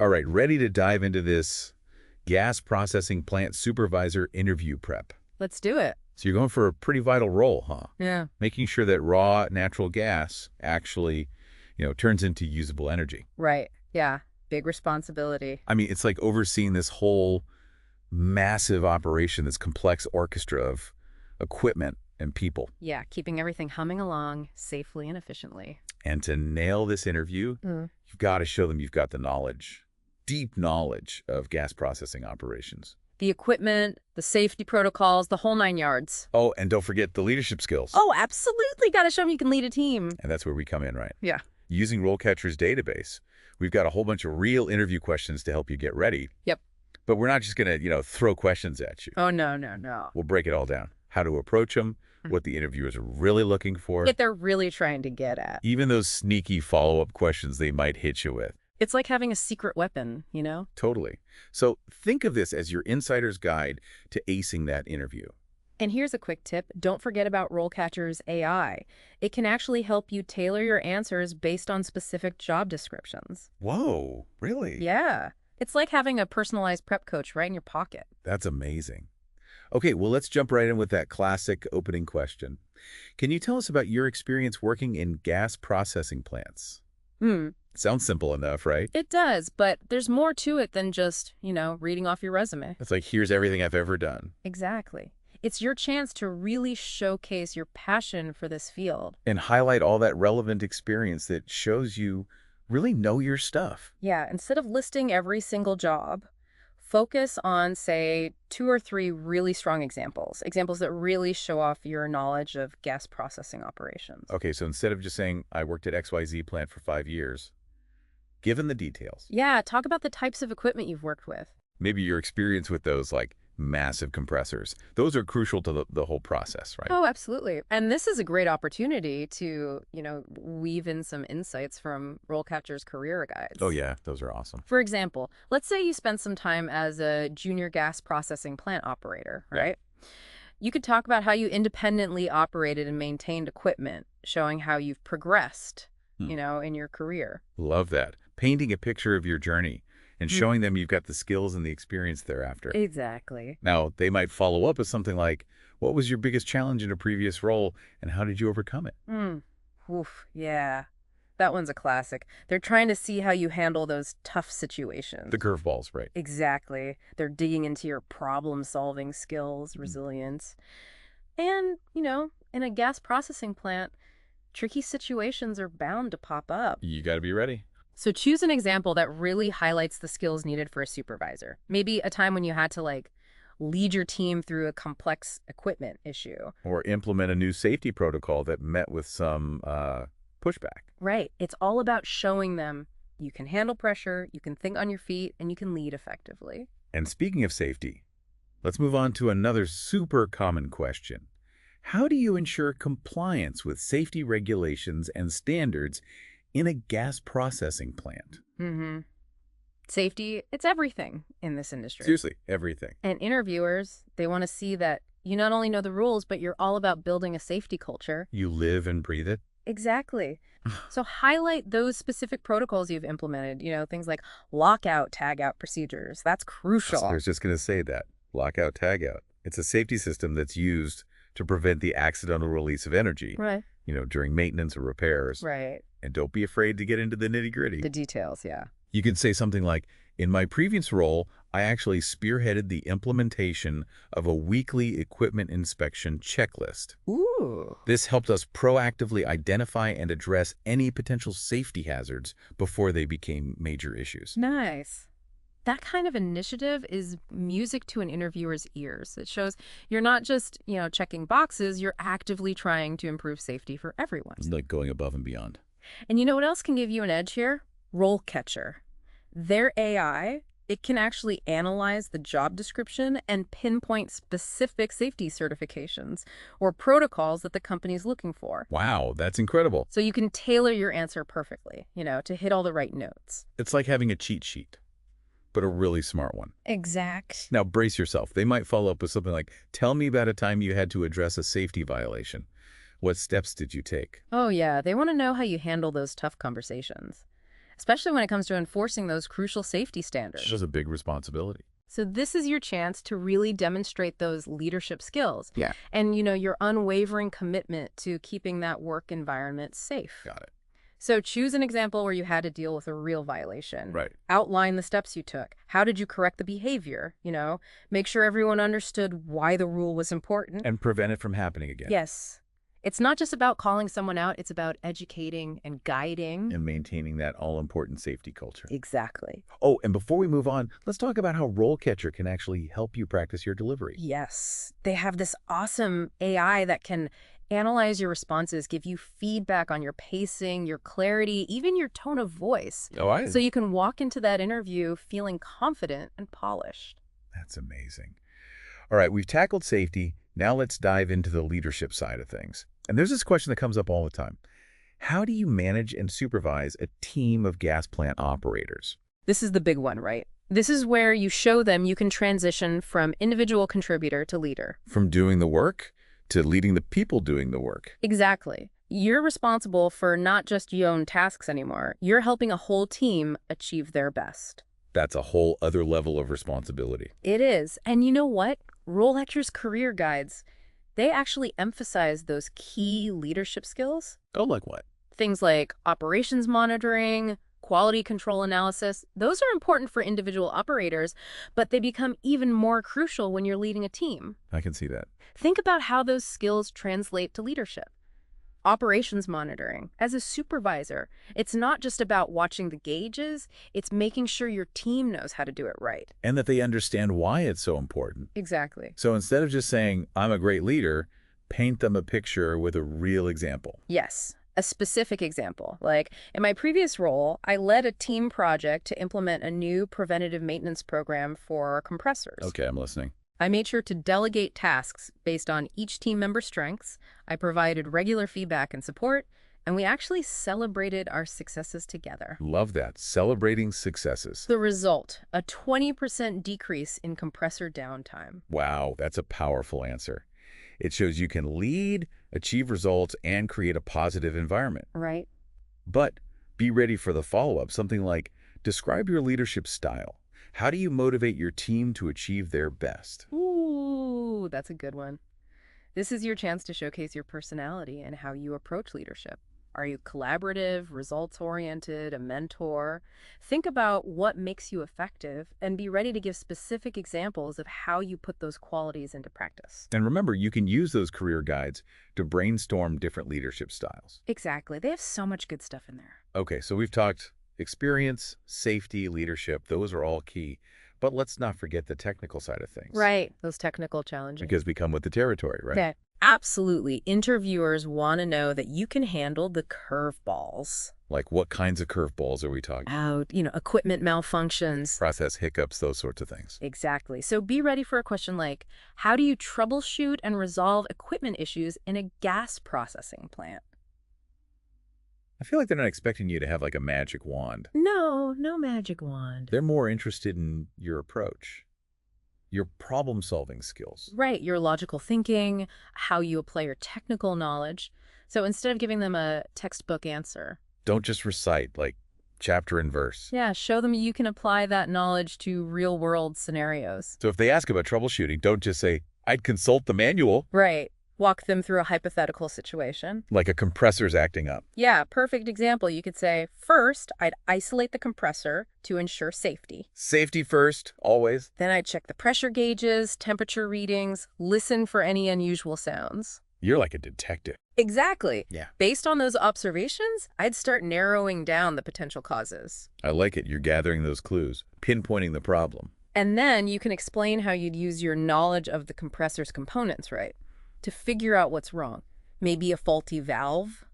All right, ready to dive into this Gas Processing Plant Supervisor interview prep. Let's do it. So you're going for a pretty vital role, huh? Yeah. Making sure that raw natural gas actually, turns into usable energy. Right. Yeah. Big responsibility. I mean, it's like overseeing this whole massive operation, this complex orchestra of equipment and people. Yeah. Keeping everything humming along safely and efficiently. And to nail this interview, you've got to show them you've got the knowledge, deep knowledge of gas processing operations. The equipment, the safety protocols, the whole 9 yards. Oh, and don't forget the leadership skills. Oh, absolutely. Got to show them you can lead a team. And that's where we come in, right? Yeah. Using RoleCatcher's database, we've got a whole bunch of real interview questions to help you get ready. Yep. But we're not just going to, throw questions at you. Oh, no, no, no. We'll break it all down. How to approach them, what the interviewers are really looking for. What they're really trying to get at. Even those sneaky follow-up questions they might hit you with. It's like having a secret weapon, you know? Totally. So think of this as your insider's guide to acing that interview. And here's a quick tip. Don't forget about RoleCatcher's AI. It can actually help you tailor your answers based on specific job descriptions. Whoa, really? Yeah. It's like having a personalized prep coach right in your pocket. That's amazing. Okay, well, let's jump right in with that classic opening question. Can you tell us about your experience working in gas processing plants? Sounds simple enough, right? It does, but there's more to it than just, reading off your resume. It's like, here's everything I've ever done. Exactly. It's your chance to really showcase your passion for this field. And highlight all that relevant experience that shows you really know your stuff. Yeah, instead of listing every single job, focus on, say, 2 or 3 really strong examples that really show off your knowledge of gas processing operations. Okay, so instead of just saying, I worked at XYZ plant for 5 years, give them the details. Yeah, talk about the types of equipment you've worked with. Maybe your experience with those, like, massive compressors. Those are crucial to the whole process, right? Oh, absolutely. And this is a great opportunity to, weave in some insights from RoleCatcher's career guides. Oh, yeah. Those are awesome. For example, let's say you spent some time as a junior gas processing plant operator, right? You could talk about how you independently operated and maintained equipment, showing how you've progressed, in your career. Love that. Painting a picture of your journey and showing them you've got the skills and the experience thereafter. Exactly. Now, they might follow up with something like, what was your biggest challenge in a previous role and how did you overcome it? Oof, yeah. That one's a classic. They're trying to see how you handle those tough situations. The curveballs, right? Exactly. They're digging into your problem-solving skills, resilience. And, in a gas processing plant, tricky situations are bound to pop up. You got to be ready. So choose an example that really highlights the skills needed for a supervisor. Maybe a time when you had to, lead your team through a complex equipment issue. Or implement a new safety protocol that met with some pushback. Right. It's all about showing them you can handle pressure, you can think on your feet, and you can lead effectively. And speaking of safety, let's move on to another super common question. How do you ensure compliance with safety regulations and standards in a gas processing plant? Safety, it's everything in this industry. Seriously, everything. And interviewers, they want to see that you not only know the rules, but you're all about building a safety culture. You live and breathe it? Exactly. So highlight those specific protocols you've implemented, things like lockout, tagout procedures. That's crucial. I was just going to say that. Lockout, tagout. It's a safety system that's used to prevent the accidental release of energy. Right. During maintenance or repairs. Right. And don't be afraid to get into the nitty-gritty. The details, yeah. You could say something like, in my previous role, I actually spearheaded the implementation of a weekly equipment inspection checklist. Ooh. This helped us proactively identify and address any potential safety hazards before they became major issues. Nice. That kind of initiative is music to an interviewer's ears. It shows you're not just, checking boxes, you're actively trying to improve safety for everyone. Like going above and beyond. And you know what else can give you an edge here? RoleCatcher. Their AI, it can actually analyze the job description and pinpoint specific safety certifications or protocols that the company's looking for. Wow, that's incredible. So you can tailor your answer perfectly, to hit all the right notes. It's like having a cheat sheet, but a really smart one. Exact. Now brace yourself. They might follow up with something like, tell me about a time you had to address a safety violation. What steps did you take? Oh, yeah. They want to know how you handle those tough conversations. especially when it comes to enforcing those crucial safety standards. It's just a big responsibility. So this is your chance to really demonstrate those leadership skills. Yeah. And, your unwavering commitment to keeping that work environment safe. Got it. So choose an example where you had to deal with a real violation. Right. Outline the steps you took. How did you correct the behavior? Make sure everyone understood why the rule was important. And prevent it from happening again. Yes. It's not just about calling someone out. It's about educating and guiding. And maintaining that all-important safety culture. Exactly. Oh, and before we move on, let's talk about how RoleCatcher can actually help you practice your delivery. Yes. They have this awesome AI that can analyze your responses, give you feedback on your pacing, your clarity, even your tone of voice. Oh, So you can walk into that interview feeling confident and polished. That's amazing. All right, we've tackled safety. Now let's dive into the leadership side of things. And there's this question that comes up all the time. How do you manage and supervise a team of gas plant operators? This is the big one, right? This is where you show them you can transition from individual contributor to leader. From doing the work to leading the people doing the work. Exactly. You're responsible for not just your own tasks anymore. You're helping a whole team achieve their best. That's a whole other level of responsibility. It is. And you know what? RoleCatcher's career guides, they actually emphasize those key leadership skills. Oh, like what? Things like operations monitoring, quality control analysis. Those are important for individual operators, but they become even more crucial when you're leading a team. I can see that. Think about how those skills translate to leadership. Operations monitoring. As a supervisor, it's not just about watching the gauges, it's making sure your team knows how to do it right. And that they understand why it's so important. Exactly. So instead of just saying, I'm a great leader, paint them a picture with a real example. Yes, a specific example. Like, in my previous role, I led a team project to implement a new preventative maintenance program for compressors. Okay, I'm listening. I made sure to delegate tasks based on each team member's strengths. I provided regular feedback and support, and we actually celebrated our successes together. Love that. Celebrating successes. The result, a 20% decrease in compressor downtime. Wow, that's a powerful answer. It shows you can lead, achieve results, and create a positive environment. Right. But be ready for the follow-up, something like, describe your leadership style. How do you motivate your team to achieve their best? Ooh, that's a good one. This is your chance to showcase your personality and how you approach leadership. Are you collaborative, results-oriented, a mentor? Think about what makes you effective and be ready to give specific examples of how you put those qualities into practice. And remember, you can use those career guides to brainstorm different leadership styles. Exactly. They have so much good stuff in there. Okay, so we've talked experience, safety, leadership. Those are all key. But let's not forget the technical side of things. Right. Those technical challenges. Because we come with the territory, right? Yeah, absolutely. Interviewers want to know that you can handle the curveballs. Like what kinds of curveballs are we talking? Equipment malfunctions. Process hiccups, those sorts of things. Exactly. So be ready for a question like, how do you troubleshoot and resolve equipment issues in a gas processing plant? I feel like they're not expecting you to have like a magic wand. No magic wand. They're more interested in your approach, your problem-solving skills. Right, your logical thinking, how you apply your technical knowledge. So instead of giving them a textbook answer, Don't just recite like chapter and verse. yeah, show them you can apply that knowledge to real-world scenarios. So if they ask about troubleshooting, don't just say, I'd consult the manual, Right. Walk them through a hypothetical situation. like a compressor's acting up. Yeah, perfect example. You could say, first, I'd isolate the compressor to ensure safety. Safety first, always. Then I'd check the pressure gauges, temperature readings, listen for any unusual sounds. You're like a detective. Exactly. Yeah. Based on those observations, I'd start narrowing down the potential causes. I like it. You're gathering those clues, pinpointing the problem. And then you can explain how you'd use your knowledge of the compressor's components, right, to figure out what's wrong. Maybe a faulty valve,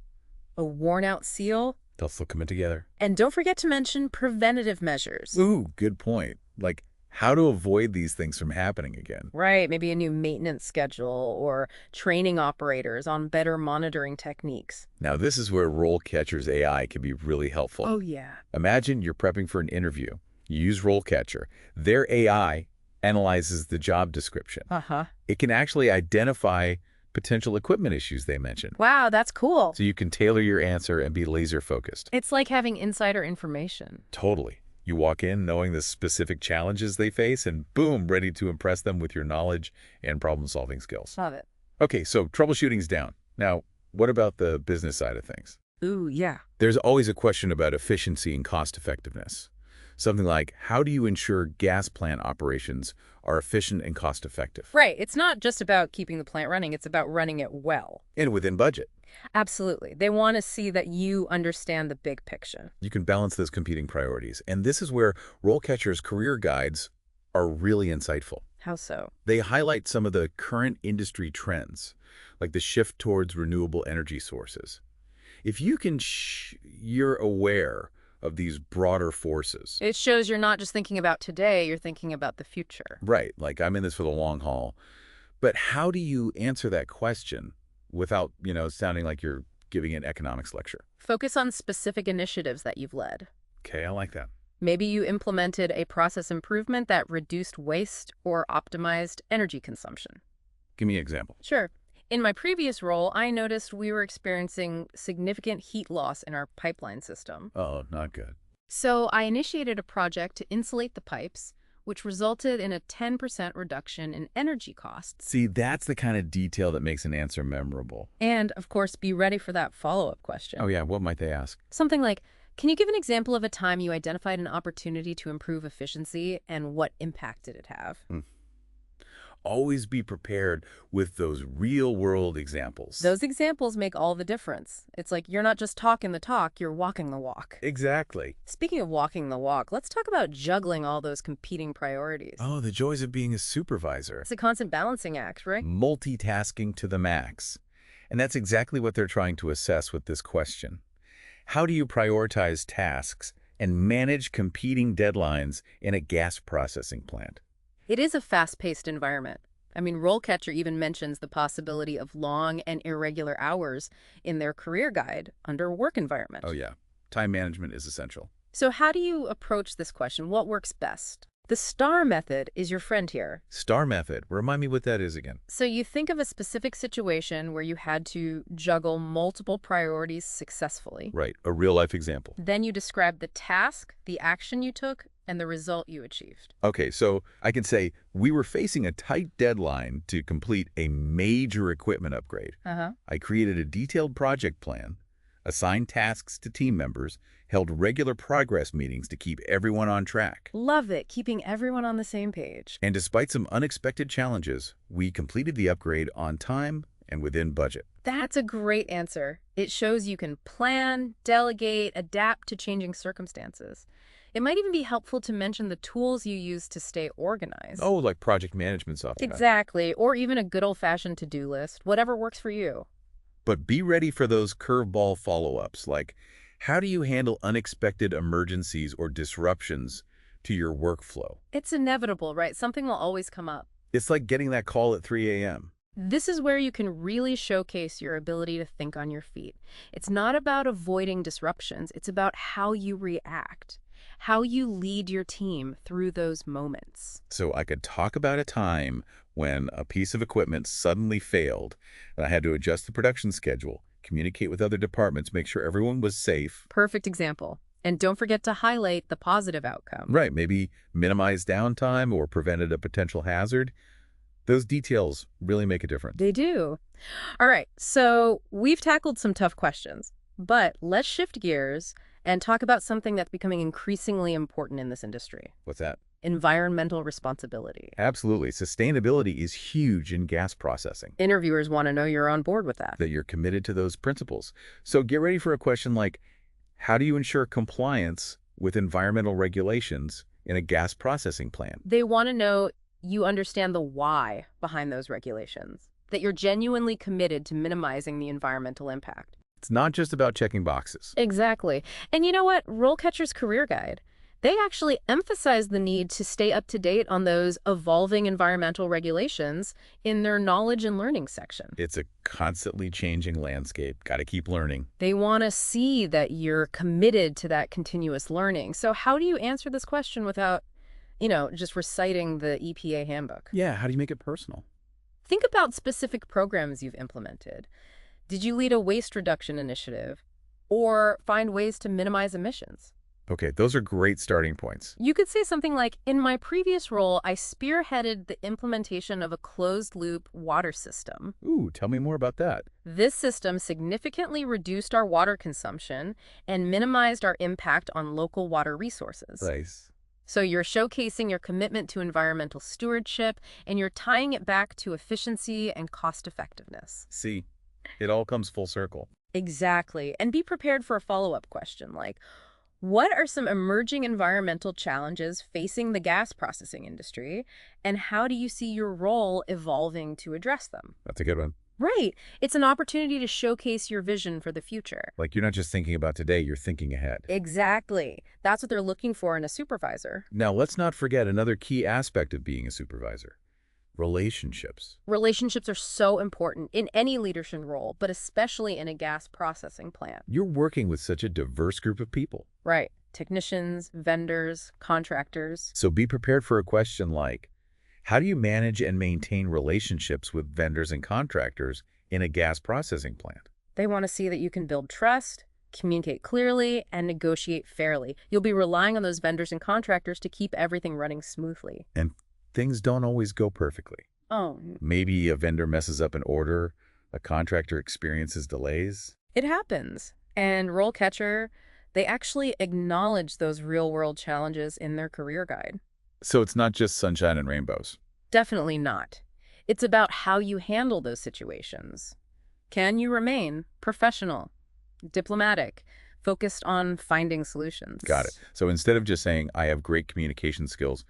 a worn-out seal. They'll still come in together. And don't forget to mention preventative measures. Ooh, good point. Like how to avoid these things from happening again. Right, maybe a new maintenance schedule or training operators on better monitoring techniques. Now, this is where RoleCatcher's AI can be really helpful. Oh, yeah. Imagine you're prepping for an interview. You use RoleCatcher. Their AI analyzes the job description. Uh-huh. It can actually identify potential equipment issues they mentioned. Wow, that's cool. So you can tailor your answer and be laser focused. It's like having insider information. Totally. You walk in knowing the specific challenges they face and boom, ready to impress them with your knowledge and problem-solving skills. Love it. Okay, so troubleshooting's down. Now, what about the business side of things? Ooh, yeah. There's always a question about efficiency and cost effectiveness. Something like, how do you ensure gas plant operations are efficient and cost effective? Right. It's not just about keeping the plant running. It's about running it well. And within budget. Absolutely. They want to see that you understand the big picture. You can balance those competing priorities. And this is where RoleCatcher's career guides are really insightful. How so? They highlight some of the current industry trends, like the shift towards renewable energy sources. If you can, you're aware of these broader forces. It shows you're not just thinking about today, you're thinking about the future. Right, like I'm in this for the long haul. But how do you answer that question without, sounding like you're giving an economics lecture? Focus on specific initiatives that you've led. Okay, I like that. Maybe you implemented a process improvement that reduced waste or optimized energy consumption. Give me an example. Sure. In my previous role, I noticed we were experiencing significant heat loss in our pipeline system. Oh, not good. So I initiated a project to insulate the pipes, which resulted in a 10% reduction in energy costs. See, that's the kind of detail that makes an answer memorable. And, of course, be ready for that follow-up question. Oh, yeah, what might they ask? Something like, can you give an example of a time you identified an opportunity to improve efficiency and what impact did it have? Always be prepared with those real-world examples. Those examples make all the difference. It's like you're not just talking the talk, you're walking the walk. Exactly. Speaking of walking the walk, let's talk about juggling all those competing priorities. Oh, the joys of being a supervisor. It's a constant balancing act, right? Multitasking to the max. And that's exactly what they're trying to assess with this question. How do you prioritize tasks and manage competing deadlines in a gas processing plant? It is a fast-paced environment. I mean, RoleCatcher even mentions the possibility of long and irregular hours in their career guide under work environment. Oh, yeah. Time management is essential. So how do you approach this question? What works best? The STAR method is your friend here. STAR method. Remind me what that is again. So you think of a specific situation where you had to juggle multiple priorities successfully. Right. A real-life example. Then you describe the task, the action you took, and the result you achieved. Okay, so I can say we were facing a tight deadline to complete a major equipment upgrade. I created a detailed project plan, assigned tasks to team members, held regular progress meetings to keep everyone on track. Love it, keeping everyone on the same page. And despite some unexpected challenges, we completed the upgrade on time and within budget. That's a great answer. It shows you can plan, delegate, adapt to changing circumstances. It might even be helpful to mention the tools you use to stay organized. Oh, like project management software. Exactly, or even a good old-fashioned to-do list, whatever works for you. But be ready for those curveball follow-ups, like how do you handle unexpected emergencies or disruptions to your workflow? It's inevitable, right? Something will always come up. It's like getting that call at 3 a.m. This is where you can really showcase your ability to think on your feet. It's not about avoiding disruptions. It's about how you react, how you lead your team through those moments. So I could talk about a time when a piece of equipment suddenly failed and I had to adjust the production schedule, communicate with other departments, make sure everyone was safe. Perfect example. And don't forget to highlight the positive outcome. Right, maybe minimize downtime or prevented a potential hazard. Those details really make a difference. They do. All right, so we've tackled some tough questions, but let's shift gears and talk about something that's becoming increasingly important in this industry. What's that? Environmental responsibility. Absolutely. Sustainability is huge in gas processing. Interviewers want to know you're on board with that. That you're committed to those principles. So get ready for a question like, how do you ensure compliance with environmental regulations in a gas processing plant? They want to know you understand the why behind those regulations, that you're genuinely committed to minimizing the environmental impact. It's not just about checking boxes. Exactly. And you know what? RoleCatcher's Career Guide, they actually emphasize the need to stay up to date on those evolving environmental regulations in their knowledge and learning section. It's a constantly changing landscape. Got to keep learning. They want to see that you're committed to that continuous learning. So how do you answer this question without, just reciting the EPA handbook? Yeah, how do you make it personal? Think about specific programs you've implemented. Did you lead a waste reduction initiative or find ways to minimize emissions? Okay, those are great starting points. You could say something like, in my previous role, I spearheaded the implementation of a closed-loop water system. Ooh, tell me more about that. This system significantly reduced our water consumption and minimized our impact on local water resources. Nice. So you're showcasing your commitment to environmental stewardship, and you're tying it back to efficiency and cost effectiveness. See, it all comes full circle. Exactly. And be prepared for a follow-up question like, what are some emerging environmental challenges facing the gas processing industry, and how do you see your role evolving to address them? That's a good one. Right. It's an opportunity to showcase your vision for the future. Like you're not just thinking about today, you're thinking ahead. Exactly. That's what they're looking for in a supervisor. Now, let's not forget another key aspect of being a supervisor: relationships. Relationships are so important in any leadership role, but especially in a gas processing plant. You're working with such a diverse group of people. Right. Technicians, vendors, contractors. So be prepared for a question like, how do you manage and maintain relationships with vendors and contractors in a gas processing plant? They want to see that you can build trust, communicate clearly, and negotiate fairly. You'll be relying on those vendors and contractors to keep everything running smoothly. And things don't always go perfectly. Oh, Maybe a vendor messes up an order, a contractor experiences delays. it happens. And RoleCatcher, they actually acknowledge those real-world challenges in their career guide. So it's not just sunshine and rainbows. Definitely not. It's about how you handle those situations. Can you remain professional, diplomatic, focused on finding solutions? Got it. So instead of just saying, I have great communication skills,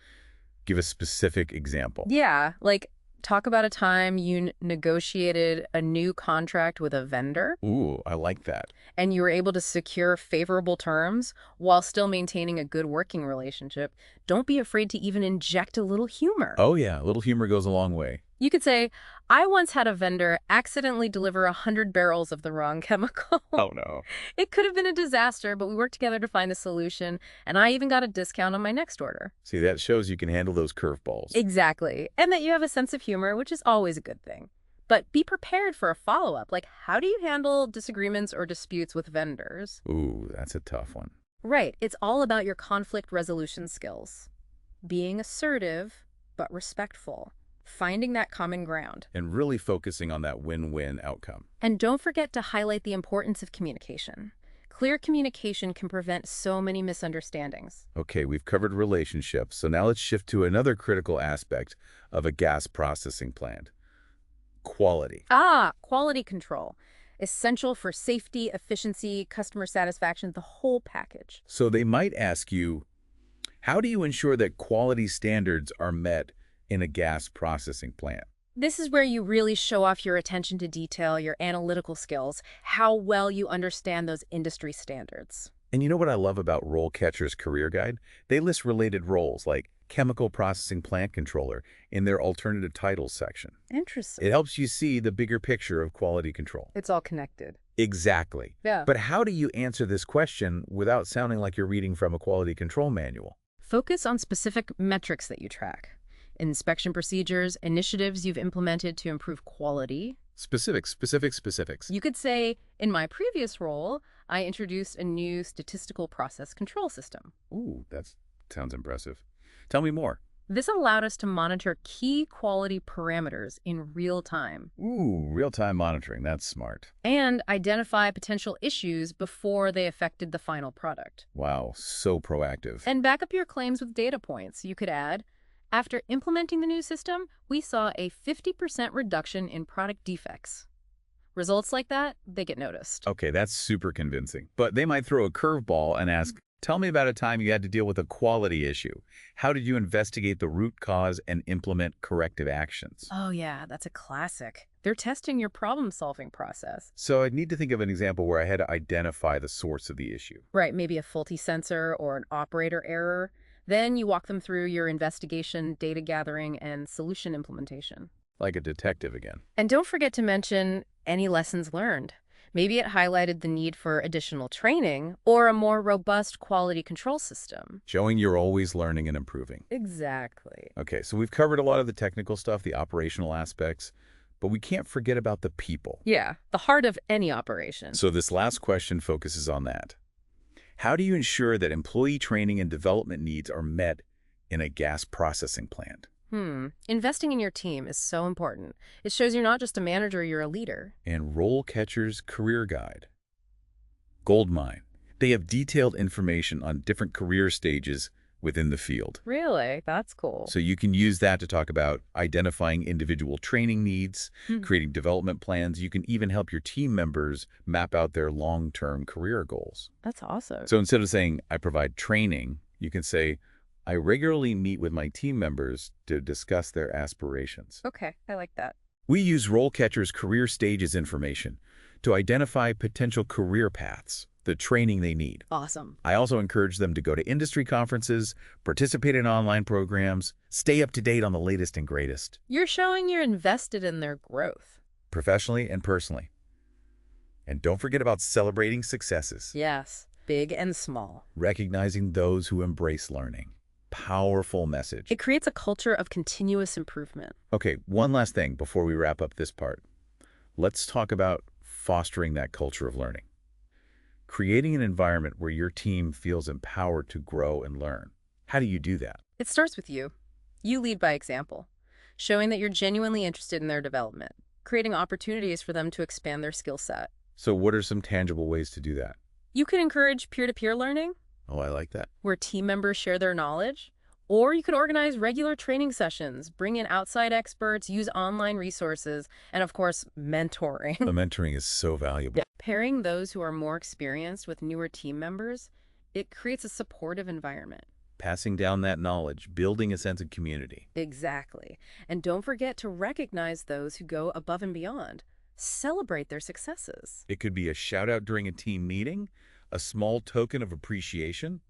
give a specific example. Yeah, like talk about a time you negotiated a new contract with a vendor Ooh, I like that. and you were able to secure favorable terms while still maintaining a good working relationship. Don't be afraid to even inject a little humor. Oh yeah, a little humor goes a long way. You could say, I once had a vendor accidentally deliver 100 barrels of the wrong chemical. Oh no. It could have been a disaster, but we worked together to find a solution, and I even got a discount on my next order. See, that shows you can handle those curveballs. Exactly. And that you have a sense of humor, which is always a good thing. But be prepared for a follow-up. Like, how do you handle disagreements or disputes with vendors? Ooh, that's a tough one. Right. It's all about your conflict resolution skills. Being assertive, but respectful. Finding that common ground. And really focusing on that win-win outcome. And don't forget to highlight the importance of communication. Clear communication can prevent so many misunderstandings. Okay, we've covered relationships, so now let's shift to another critical aspect of a gas processing plant: quality. Quality control. Essential for safety, efficiency, customer satisfaction, the whole package. So they might ask you, how do you ensure that quality standards are met in a gas processing plant? This is where you really show off your attention to detail, your analytical skills, how well you understand those industry standards. And you know what I love about RoleCatcher's career guide? They list related roles like chemical processing plant controller in their alternative titles section. Interesting. It helps you see the bigger picture of quality control. It's all connected. Exactly. Yeah. But how do you answer this question without sounding like you're reading from a quality control manual? Focus on specific metrics that you track. Inspection procedures, initiatives you've implemented to improve quality. Specifics. You could say, in my previous role, I introduced a new statistical process control system. Ooh, that sounds impressive. Tell me more. This allowed us to monitor key quality parameters in real time. Ooh, real-time monitoring. That's smart. And identify potential issues before they affected the final product. Wow, so proactive. And back up your claims with data points. You could add, after implementing the new system, we saw a 50% reduction in product defects. Results like that, they get noticed. Okay, that's super convincing. But they might throw a curveball and ask, tell me about a time you had to deal with a quality issue. How did you investigate the root cause and implement corrective actions? Oh yeah, that's a classic. They're testing your problem-solving process. So I'd need to think of an example where I had to identify the source of the issue. Right, maybe a faulty sensor or an operator error. Then you walk them through your investigation, data gathering, and solution implementation. Like a detective again. And don't forget to mention any lessons learned. Maybe it highlighted the need for additional training or a more robust quality control system. Showing you're always learning and improving. Exactly. Okay, so we've covered a lot of the technical stuff, the operational aspects, but we can't forget about the people. Yeah, the heart of any operation. So this last question focuses on that. How do you ensure that employee training and development needs are met in a gas processing plant? Investing in your team is so important. It shows you're not just a manager, you're a leader. And RoleCatcher's Career Guide. Goldmine. They have detailed information on different career stages within the field. Really? That's cool. So you can use that to talk about identifying individual training needs, creating development plans. You can even help your team members map out their long-term career goals. That's awesome. So instead of saying, I provide training, you can say, I regularly meet with my team members to discuss their aspirations. Okay, I like that. We use RoleCatcher's career stages information to identify potential career paths, the training they need. Awesome. I also encourage them to go to industry conferences, participate in online programs, stay up to date on the latest and greatest, You're showing you're invested in their growth. professionally and personally. And don't forget about celebrating successes, Yes, big and small. recognizing those who embrace learning. Powerful message. It creates a culture of continuous improvement. Okay, one last thing before we wrap up this part. Let's talk about fostering that culture of learning. Creating an environment where your team feels empowered to grow and learn. How do you do that? It starts with you. You lead by example, showing that you're genuinely interested in their development, creating opportunities for them to expand their skill set. So what are some tangible ways to do that? You can encourage peer-to-peer learning, Oh, I like that. where team members share their knowledge. Or you could organize regular training sessions, bring in outside experts, use online resources, and of course, mentoring. The mentoring is so valuable. Pairing those who are more experienced with newer team members, it creates a supportive environment. Passing down that knowledge, building a sense of community. Exactly. And don't forget to recognize those who go above and beyond. Celebrate their successes. It could be a shout out during a team meeting, a small token of appreciation.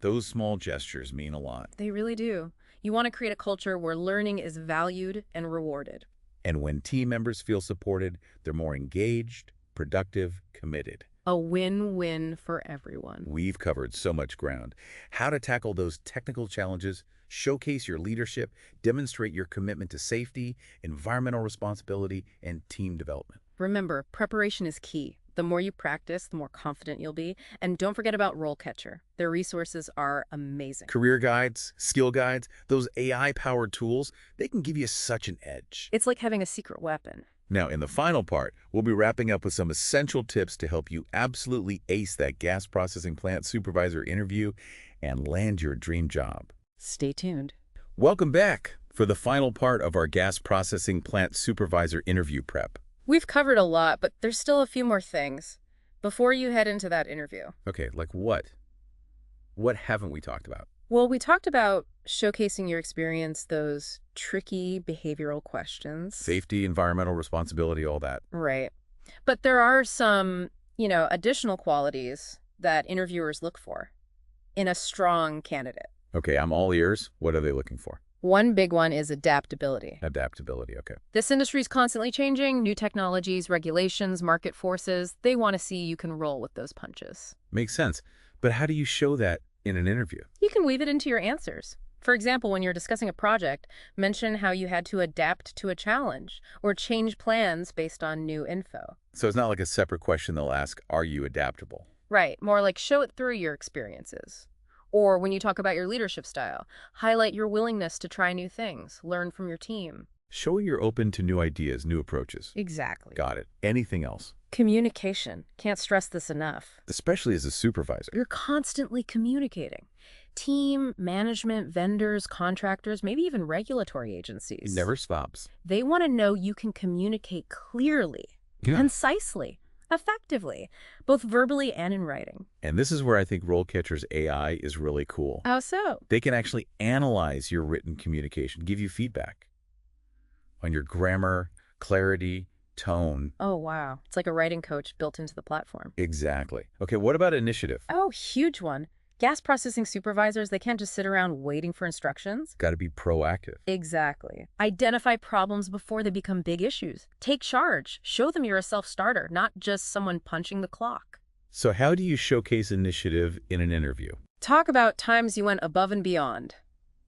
Those small gestures mean a lot. They really do. You want to create a culture where learning is valued and rewarded. And when team members feel supported, they're more engaged, productive, committed. A win-win for everyone. We've covered so much ground. How to tackle those technical challenges, showcase your leadership, demonstrate your commitment to safety, environmental responsibility, and team development. Remember, preparation is key. The more you practice, the more confident you'll be. And don't forget about RoleCatcher. Their resources are amazing. Career guides, skill guides, those AI-powered tools, they can give you such an edge. It's like having a secret weapon. Now, in the final part, we'll be wrapping up with some essential tips to help you absolutely ace that gas processing plant supervisor interview and land your dream job. Stay tuned. Welcome back for the final part of our gas processing plant supervisor interview prep. We've covered a lot, but there's still a few more things before you head into that interview. Okay, like what? What haven't we talked about? Well, we talked about showcasing your experience, those tricky behavioral questions. Safety, environmental responsibility, all that. Right. But there are some, additional qualities that interviewers look for in a strong candidate. Okay, I'm all ears. What are they looking for? One big one is adaptability. Adaptability, okay. This industry is constantly changing, new technologies, regulations, market forces. They want to see you can roll with those punches. Makes sense. But how do you show that in an interview? You can weave it into your answers. For example, when you're discussing a project, mention how you had to adapt to a challenge or change plans based on new info. So it's not like a separate question they'll ask, are you adaptable? Right, more like show it through your experiences. Or when you talk about your leadership style, highlight your willingness to try new things, learn from your team. Showing you're open to new ideas, new approaches. Exactly. Got it. Anything else? Communication. Can't stress this enough. Especially as a supervisor. You're constantly communicating. Team, management, vendors, contractors, maybe even regulatory agencies. It never stops. They want to know you can communicate clearly, concisely, effectively, both verbally and in writing. And this is where I think RoleCatcher's AI is really cool. How so? They can actually analyze your written communication, give you feedback on your grammar, clarity, tone. Oh, wow. It's like a writing coach built into the platform. Exactly. Okay, what about initiative? Oh, huge one. Gas processing supervisors, they can't just sit around waiting for instructions. Got to be proactive. Exactly. Identify problems before they become big issues. Take charge. Show them you're a self-starter, not just someone punching the clock. So how do you showcase initiative in an interview? Talk about times you went above and beyond.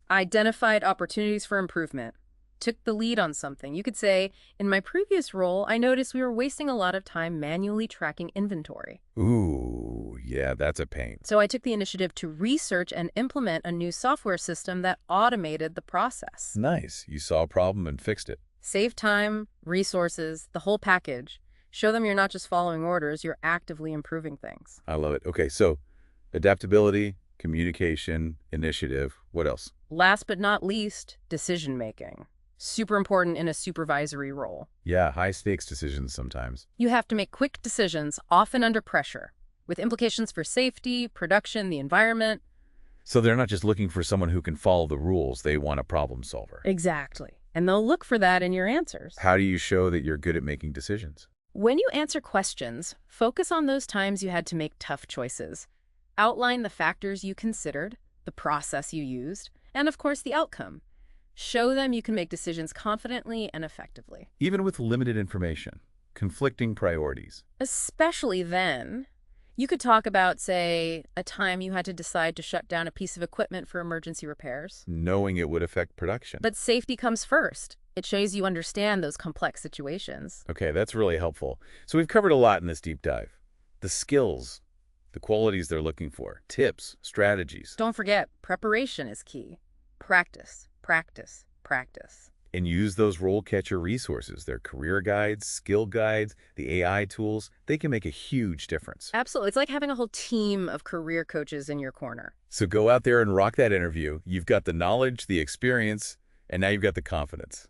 Identified opportunities for improvement. Took the lead on something. You could say, in my previous role, I noticed we were wasting a lot of time manually tracking inventory. Ooh, yeah, that's a pain. So I took the initiative to research and implement a new software system that automated the process. Nice. You saw a problem and fixed it. Save time, resources, the whole package. Show them you're not just following orders, you're actively improving things. I love it. Okay, so adaptability, communication, initiative. What else? Last but not least, decision-making. Super important in a supervisory role. Yeah, high-stakes decisions sometimes. You have to make quick decisions, often under pressure, with implications for safety, production, the environment. So they're not just looking for someone who can follow the rules. They want a problem solver. Exactly. And they'll look for that in your answers. How do you show that you're good at making decisions? When you answer questions, focus on those times you had to make tough choices. Outline the factors you considered, the process you used, and of course the outcome. Show them you can make decisions confidently and effectively. Even with limited information, conflicting priorities. Especially then, you could talk about, say, a time you had to decide to shut down a piece of equipment for emergency repairs. Knowing it would affect production. But safety comes first. It shows you understand those complex situations. Okay, that's really helpful. So we've covered a lot in this deep dive. The skills, the qualities they're looking for, tips, strategies. Don't forget, preparation is key. Practice, practice, practice. And use those RoleCatcher resources, their career guides, skill guides, the AI tools. They can make a huge difference. Absolutely. It's like having a whole team of career coaches in your corner. So go out there and rock that interview. You've got the knowledge, the experience, and now you've got the confidence.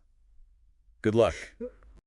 Good luck.